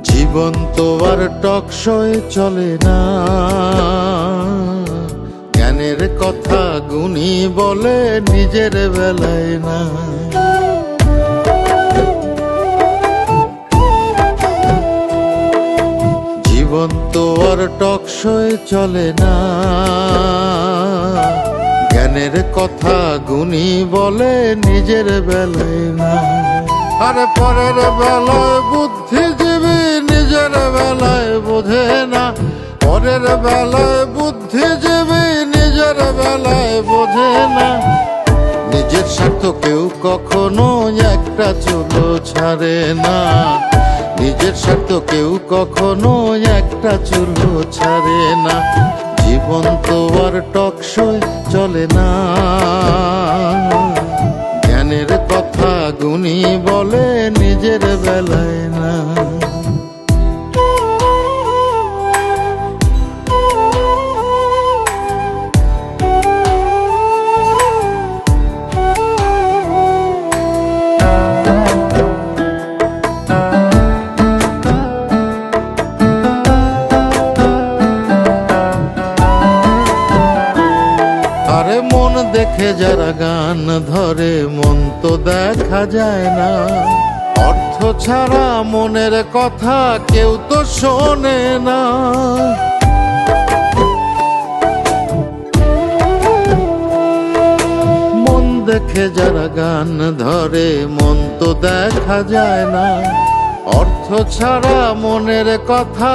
জীবন তো আর টকশয়ে চলে না, জ্ঞানের কথা গুণী বলে নিজের বেলায় না। জীবন তো আর টকশয়ে চলে না, জ্ঞানের কথা গুণী বলে নিজের বেলায় না। আরে পরের বেলায় বুদ্ধিজীবী নিজের বেলায় বোঝে না, পরের বেলায় বুদ্ধিজীবী নিজের বেলায় বোঝে না। নিজের স্বার্থ কেউ কখনো একটা চুলো ছাড়ে না, নিজের স্বার্থ কেউ কখনো একটা চুলো ছাড়ে না। জীবন তো আর টকশই চলে না, জ্ঞানের কথা গুণী বলে নিজের বেলায় না। আরে মন দেখে যারা গান ধরে মন তো দেখা যায় না, অর্থ ছাড়া মনের কথা কেউ তো শোনে না। মন দেখে যারা গান ধরে মন তো দেখা যায় না, অর্থ ছাড়া মনের কথা